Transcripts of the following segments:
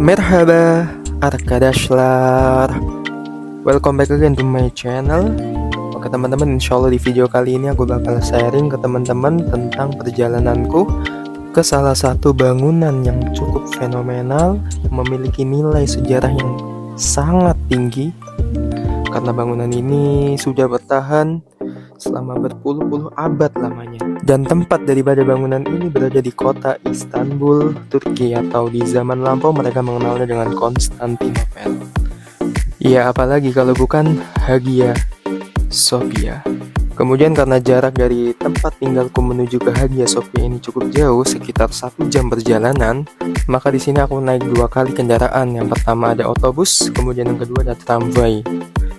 Merhaba, Arkadaşlar. Welcome back again to my channel. Oke teman-teman, insya Allah di video kali ini aku bakal sharing ke teman-teman tentang perjalananku ke salah satu bangunan yang cukup fenomenal, yang memiliki nilai sejarah yang sangat tinggi. Karena bangunan ini sudah bertahan selama berpuluh-puluh abad lamanya. Dan tempat daripada bangunan ini berada di kota Istanbul, Turki, atau di zaman lampau mereka mengenalnya dengan Konstantinopel. Ya, apalagi kalau bukan Hagia Sophia. Kemudian karena jarak dari tempat tinggalku menuju ke Hagia Sophia ini cukup jauh, sekitar 1 jam perjalanan, maka di sini aku naik 2 kali kendaraan. Yang pertama ada otobus, kemudian yang kedua ada tramway.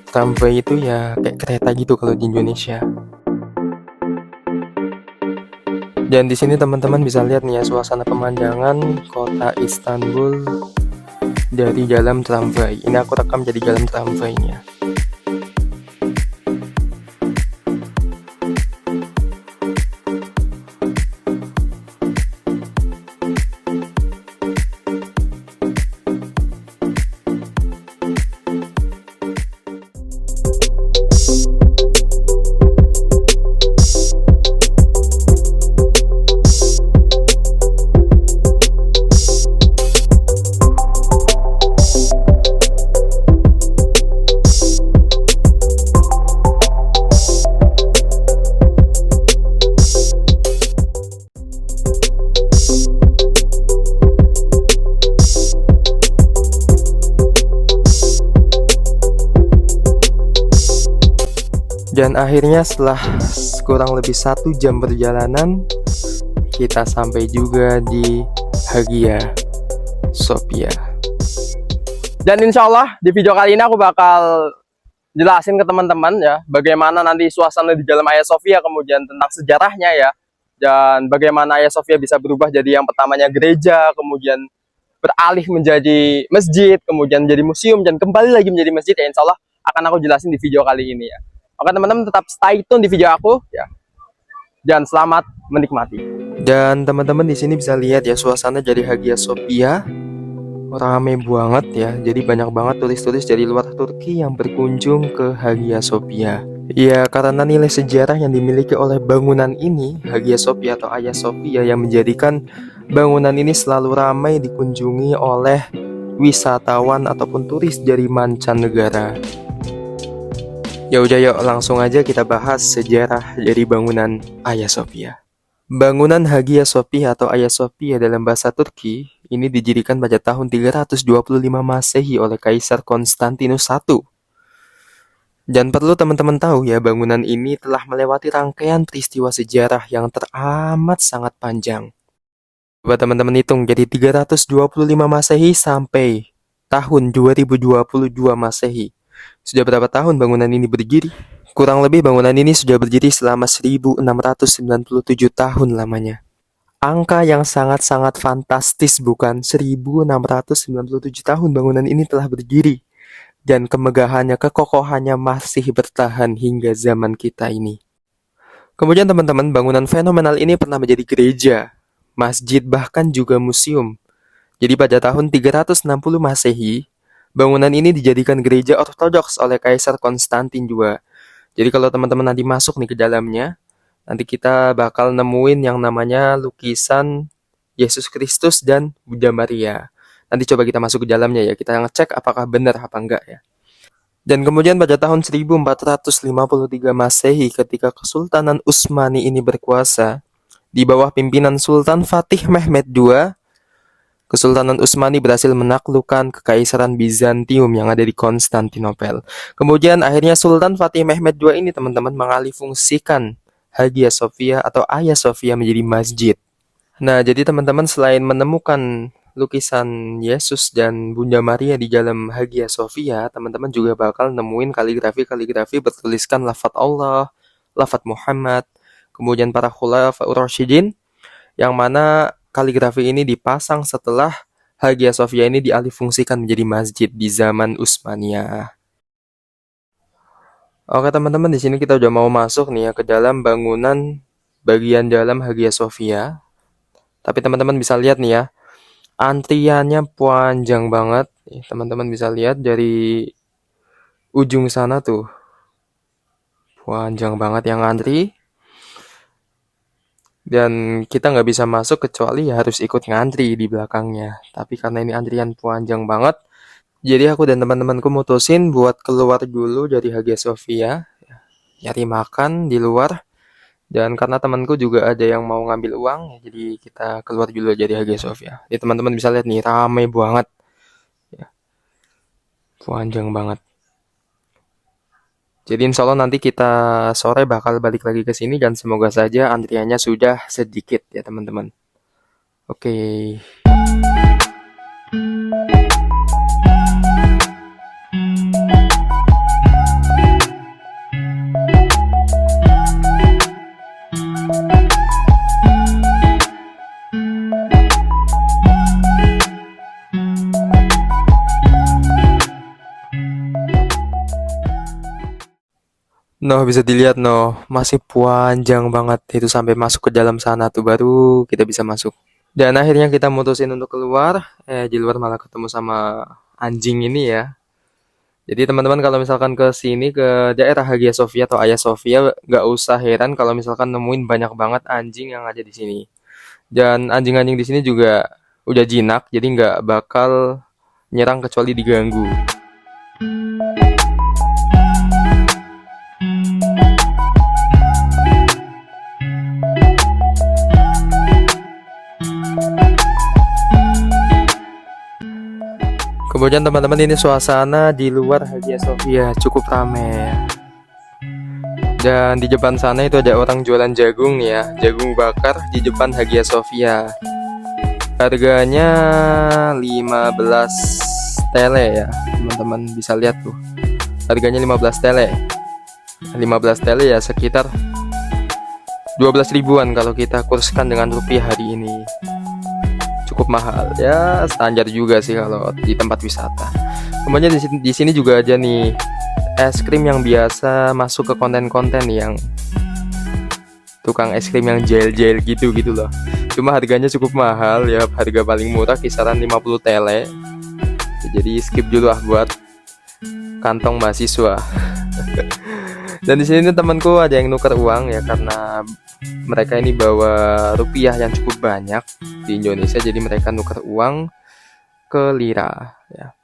Tramway itu ya kayak kereta gitu kalau di Indonesia. Dan di sini teman-teman bisa lihat nih ya suasana pemandangan kota Istanbul dari dalam tramway. Ini aku rekam jadi dalam tramwaynya. Dan akhirnya setelah kurang lebih 1 jam perjalanan, kita sampai juga di Hagia Sophia. Dan insya Allah di video kali ini aku bakal jelasin ke teman-teman ya bagaimana nanti suasana di dalam Hagia Sophia, kemudian tentang sejarahnya ya, dan bagaimana Hagia Sophia bisa berubah jadi yang pertamanya gereja, kemudian beralih menjadi masjid, kemudian menjadi museum, dan kembali lagi menjadi masjid ya. Insya Allah akan aku jelasin di video kali ini ya. Oke teman-teman, tetap stay tune di video aku ya. Dan selamat menikmati. Dan teman-teman di sini bisa lihat ya suasana dari Hagia Sophia rame banget ya. Jadi banyak banget turis-turis dari luar Turki yang berkunjung ke Hagia Sophia. Ya karena nilai sejarah yang dimiliki oleh bangunan ini, Hagia Sophia atau Hagia Sophia, yang menjadikan bangunan ini selalu ramai dikunjungi oleh wisatawan ataupun turis dari mancanegara. Ya udah yuk langsung aja kita bahas sejarah dari bangunan Hagia Sophia. Bangunan Hagia Sophia atau Hagia Sophia dalam bahasa Turki ini didirikan pada tahun 325 Masehi oleh Kaisar Konstantinus I. Dan perlu teman-teman tahu ya, bangunan ini telah melewati rangkaian peristiwa sejarah yang teramat sangat panjang. Coba teman-teman hitung, jadi 325 Masehi sampai tahun 2022 Masehi. Sudah berapa tahun bangunan ini berdiri? Kurang lebih bangunan ini sudah berdiri selama 1697 tahun lamanya. Angka yang sangat-sangat fantastis bukan? 1697 tahun bangunan ini telah berdiri. Dan kemegahannya, kekokohannya masih bertahan hingga zaman kita ini. Kemudian teman-teman, bangunan fenomenal ini pernah menjadi gereja, masjid, bahkan juga museum. Jadi pada tahun 360 Masehi, bangunan ini dijadikan gereja ortodoks oleh Kaisar Konstantin II. Jadi kalau teman-teman nanti masuk nih ke dalamnya, nanti kita bakal nemuin yang namanya lukisan Yesus Kristus dan Bunda Maria. Nanti coba kita masuk ke dalamnya ya, kita ngecek apakah benar apa enggak ya. Dan kemudian pada tahun 1453 Masehi ketika Kesultanan Utsmani ini berkuasa, di bawah pimpinan Sultan Fatih Mehmed II, Kesultanan Utsmani berhasil menaklukkan Kekaisaran Bizantium yang ada di Konstantinopel. Kemudian akhirnya Sultan Fatih Mehmed II ini teman-teman mengalihfungsikan Hagia Sophia atau Hagia Sophia menjadi masjid. Nah, jadi teman-teman selain menemukan lukisan Yesus dan Bunda Maria di dalam Hagia Sophia, teman-teman juga bakal nemuin kaligrafi bertuliskan lafaz Allah, lafaz Muhammad, kemudian para khulafaur rasyidin, yang mana kaligrafi ini dipasang setelah Hagia Sophia ini dialihfungsikan menjadi masjid di zaman Utsmaniyah. Oke teman-teman, di sini kita udah mau masuk nih ya ke dalam bangunan bagian dalam Hagia Sophia. Tapi teman-teman bisa lihat nih ya, Antriannya panjang banget. Nih, teman-teman bisa lihat dari ujung sana tuh. Panjang banget yang antri. Dan kita nggak bisa masuk kecuali ya harus ikut ngantri di belakangnya. Tapi karena ini antrian panjang banget, jadi aku dan teman-temanku mutusin buat keluar dulu dari Hagia Sophia, nyari makan di luar. Dan karena temanku juga ada yang mau ngambil uang, ya, jadi kita keluar dulu dari Hagia Sophia. Jadi teman-teman bisa lihat nih, ramai banget, ya, panjang banget. Jadi insya Allah nanti kita sore bakal balik lagi ke sini dan semoga saja antriannya sudah sedikit ya teman-teman. Oke. Noh, bisa dilihat noh, masih panjang banget itu sampai masuk ke dalam sana tuh baru kita bisa masuk. Dan akhirnya kita mutusin untuk keluar, di luar malah ketemu sama anjing ini ya. Jadi teman-teman kalau misalkan ke sini ke daerah Hagia Sophia atau Hagia Sophia nggak usah heran kalau misalkan nemuin banyak banget anjing yang ada di sini. Dan anjing-anjing di sini juga udah jinak, jadi nggak bakal nyerang kecuali diganggu. Kemudian teman-teman ini suasana di luar Hagia Sophia cukup ramai. Dan di depan sana itu ada orang jualan jagung ya, jagung bakar di depan Hagia Sophia. Harganya 15 tele ya, teman-teman bisa lihat tuh. Harganya 15 tele. 15 tele ya sekitar 12 ribuan kalau kita kurskan dengan rupiah hari ini. Cukup mahal ya, standar juga sih kalau di tempat wisata. Kemudian di sini juga ada nih es krim yang biasa masuk ke konten-konten yang tukang es krim yang jail-jail gitu loh. Cuma harganya cukup mahal ya, harga paling murah kisaran 50 tele. Jadi skip dulu ah buat kantong mahasiswa. Dan di sini temanku ada yang nuker uang ya karena mereka ini bawa rupiah yang cukup banyak di Indonesia, jadi mereka nuker uang ke lira ya.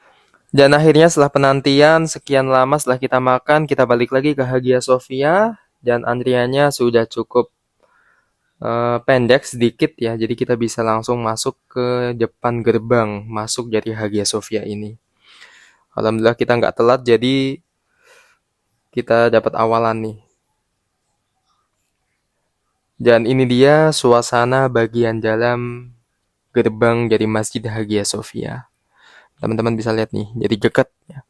Dan akhirnya setelah penantian sekian lama setelah kita makan, kita balik lagi ke Hagia Sophia dan antriannya sudah cukup pendek sedikit ya, jadi kita bisa langsung masuk ke depan gerbang masuk dari Hagia Sophia ini. Alhamdulillah kita nggak telat, jadi kita dapat awalan nih. Dan ini dia suasana bagian dalam gerbang dari Masjid Hagia Sophia. Teman-teman bisa lihat nih, jadi dekat ya.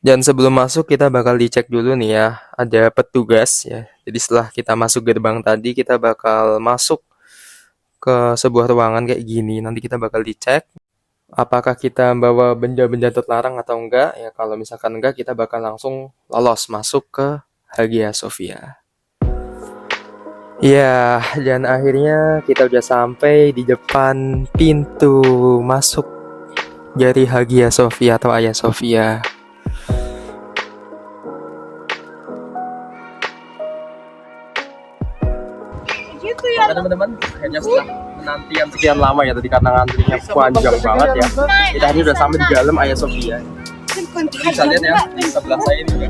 Dan sebelum masuk kita bakal dicek dulu nih ya, ada petugas ya. Jadi setelah kita masuk gerbang tadi, kita bakal masuk ke sebuah ruangan kayak gini. Nanti kita bakal dicek apakah kita bawa benda-benda terlarang atau enggak. Ya kalau misalkan enggak, kita bakal langsung lolos masuk ke Hagia Sophia. Ya, dan akhirnya kita udah sampai di depan pintu masuk dari Hagia Sophia atau Hagia Sophia. Nah, teman-teman, akhirnya setelah penantian sekian lama ya tadi karena antrinya panjang banget ya. Kita ini udah sampai di dalam Hagia Sophia. Bisa lihat ya di sebelah saya ini juga.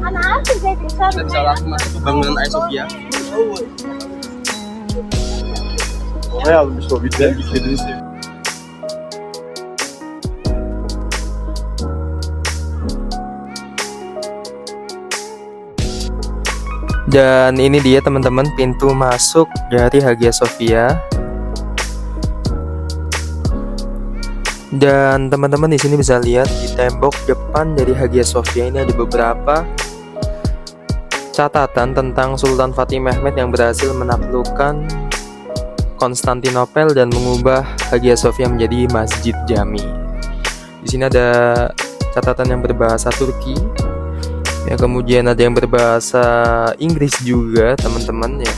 Kita bisa langsung masuk ke bangunan Hagia Sophia. Oraya almış o videoyu bitirdiğini seviyorum. Dan ini dia teman-teman pintu masuk dari Hagia Sophia. Dan teman-teman di sini bisa lihat di tembok depan dari Hagia Sophia ini ada beberapa catatan tentang Sultan Fatih Mehmet yang berhasil menaklukkan Konstantinopel dan mengubah Hagia Sophia menjadi masjid jami. Di sini ada catatan yang berbahasa Turki. Ya, kemudian ada yang berbahasa Inggris juga, teman-teman ya.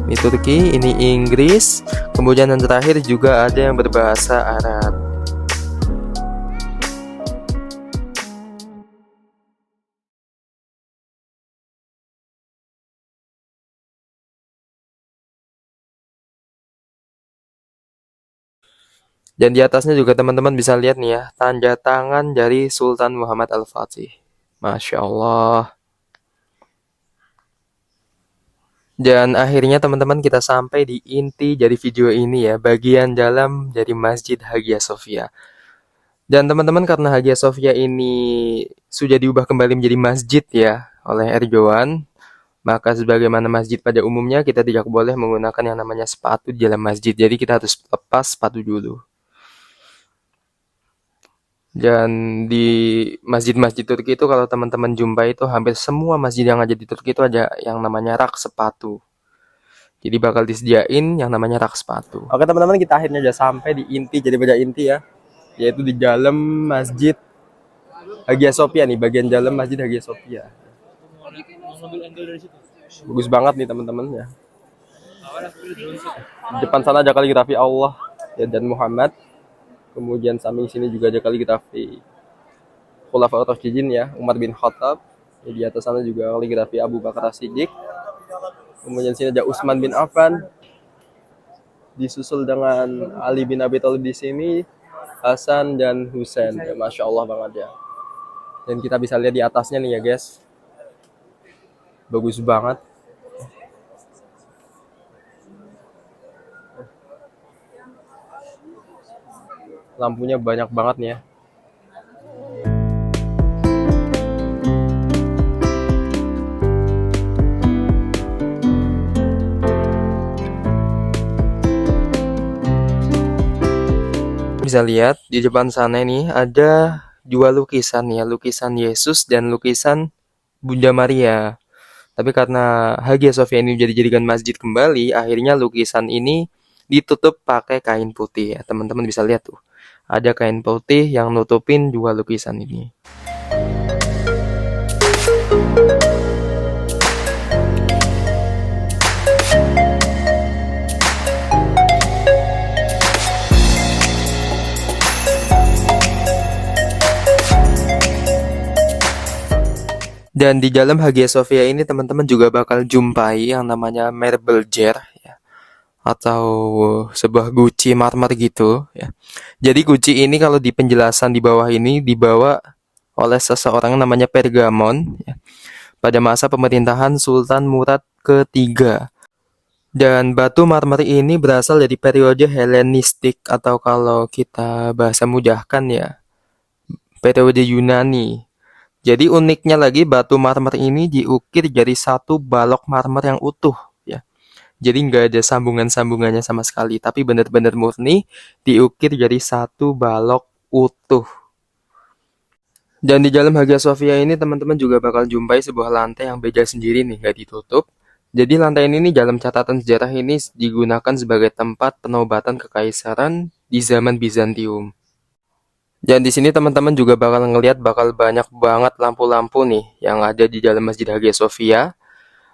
Ini Turki, ini Inggris, kemudian yang terakhir juga ada yang berbahasa Arab. Dan di atasnya juga teman-teman bisa lihat nih ya, tanda tangan dari Sultan Muhammad Al-Fatih. Masya Allah. Dan akhirnya teman-teman kita sampai di inti dari video ini ya, bagian dalam dari Masjid Hagia Sophia. Dan teman-teman karena Hagia Sophia ini sudah diubah kembali menjadi masjid ya oleh Erdogan, maka sebagaimana masjid pada umumnya kita tidak boleh menggunakan yang namanya sepatu di dalam masjid. Jadi kita harus lepas sepatu dulu. Dan di masjid-masjid Turki itu kalau teman-teman jumpa itu hampir semua masjid yang ada di Turki itu ada yang namanya rak sepatu. Jadi bakal disediain yang namanya rak sepatu. Oke teman-teman, kita akhirnya udah sampai di inti, jadi beda inti ya, yaitu di dalam Masjid Hagia Sophia nih, bagian dalam Masjid Hagia Sophia. Bagus banget nih teman-teman ya. Di depan sana ada kaligrafi Allah ya, dan Muhammad. Kemudian samping sini juga ada kaligrafi Khulafaur Rasyidin ya, Umar bin Khattab. Ya, di atas sana juga kaligrafi Abu Bakar As-Siddiq. Kemudian sini ada Utsman bin Affan. Disusul dengan Ali bin Abi Thalib di sini, Hasan dan Husain. Ya, Masya Allah banget ya. Dan kita bisa lihat di atasnya nih ya guys. Bagus banget. Lampunya banyak banget nih ya. Bisa lihat di depan sana ini ada dua lukisan ya, lukisan Yesus dan lukisan Bunda Maria. Tapi karena Hagia Sophia ini jadi dijadikan masjid kembali, akhirnya lukisan ini ditutup pakai kain putih ya. Teman-teman bisa lihat tuh. Ada kain putih yang nutupin dua lukisan ini. Dan di dalam Hagia Sophia ini teman-teman juga bakal jumpai yang namanya marble jar ya, atau sebuah guci marmer gitu ya. Jadi guci ini kalau di penjelasan di bawah ini dibawa oleh seseorang namanya Pergamon ya, pada masa pemerintahan Sultan Murad ketiga. Dan batu marmer ini berasal dari periode Helenistik atau kalau kita bahasa mudahkan ya, periode Yunani. Jadi uniknya lagi batu marmer ini diukir dari satu balok marmer yang utuh ya. Jadi nggak ada sambungan-sambungannya sama sekali, tapi benar-benar murni diukir dari satu balok utuh. Dan di dalam Hagia Sophia ini teman-teman juga bakal jumpai sebuah lantai yang beda sendiri nih, nggak ditutup. Jadi lantai ini nih dalam catatan sejarah ini digunakan sebagai tempat penobatan kekaisaran di zaman Bizantium. Dan di sini teman-teman juga bakal ngelihat bakal banyak banget lampu-lampu nih yang ada di dalam Masjid Hagia Sophia.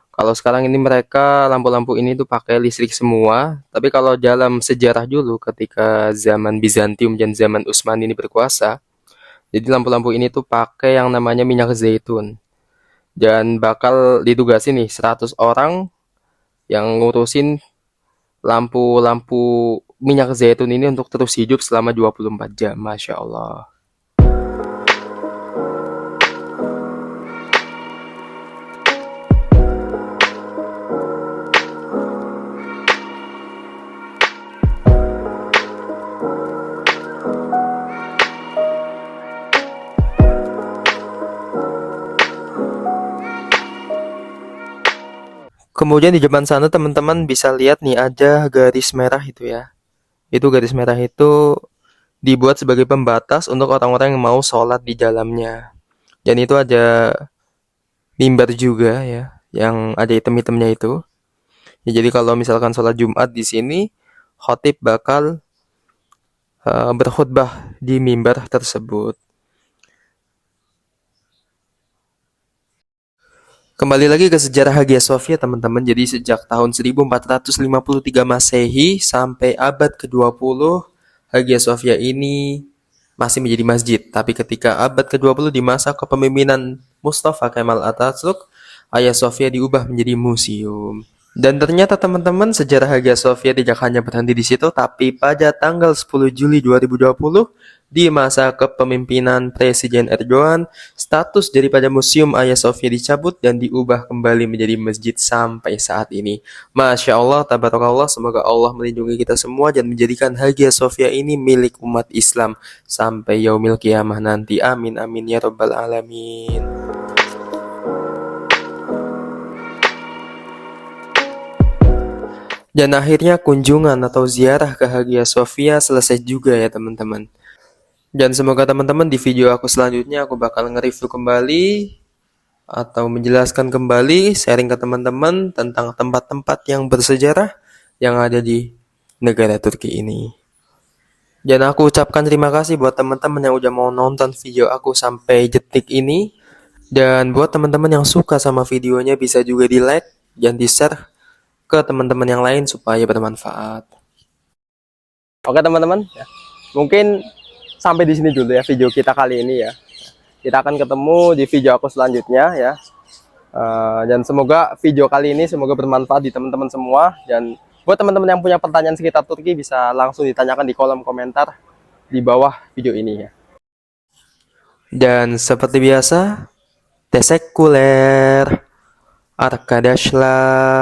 Kalau sekarang ini mereka lampu-lampu ini tuh pakai listrik semua, tapi kalau dalam sejarah dulu ketika zaman Bizantium dan zaman Utsmani ini berkuasa, jadi lampu-lampu ini tuh pakai yang namanya minyak zaitun. Dan bakal ditugasin nih 100 orang yang ngurusin lampu-lampu minyak zaitun ini untuk terus hidup selama 24 jam. Masya Allah. Kemudian di depan sana teman-teman bisa lihat nih ada garis merah itu ya. Itu garis merah itu dibuat sebagai pembatas untuk orang-orang yang mau sholat di dalamnya. Dan itu ada mimbar juga ya, yang ada item-itemnya itu. Ya, jadi kalau misalkan sholat Jumat di sini, khotib bakal berkhutbah di mimbar tersebut. Kembali lagi ke sejarah Hagia Sophia teman-teman. Jadi sejak tahun 1453 Masehi sampai abad ke-20, Hagia Sophia ini masih menjadi masjid. Tapi ketika abad ke-20 di masa kepemimpinan Mustafa Kemal Atatürk, Hagia Sophia diubah menjadi museum. Dan ternyata teman-teman, sejarah Hagia Sophia tidak hanya berhenti di situ, tapi pada tanggal 10 Juli 2020, di masa kepemimpinan Presiden Erdogan, status daripada Museum Hagia Sophia dicabut dan diubah kembali menjadi masjid sampai saat ini. Masya Allah, tabarakallah, semoga Allah melindungi kita semua dan menjadikan Hagia Sophia ini milik umat Islam sampai yaumil kiamah nanti. Amin, amin, ya rabbal alamin. Dan akhirnya kunjungan atau ziarah ke Hagia Sophia selesai juga ya teman-teman. Dan semoga teman-teman di video aku selanjutnya aku bakal nge-review kembali atau menjelaskan kembali, sharing ke teman-teman tentang tempat-tempat yang bersejarah yang ada di negara Turki ini. Dan aku ucapkan terima kasih buat teman-teman yang udah mau nonton video aku sampai detik ini. Dan buat teman-teman yang suka sama videonya bisa juga di-like dan di-share ke teman-teman yang lain supaya bermanfaat. Oke teman-teman, ya. Mungkin sampai di sini dulu ya video kita kali ini ya. Kita akan ketemu di video aku selanjutnya ya. Dan semoga video kali ini semoga bermanfaat di teman-teman semua. Dan buat teman-teman yang punya pertanyaan sekitar Turki bisa langsung ditanyakan di kolom komentar di bawah video ini ya. Dan seperti biasa, teşekkürler arkadaşlar.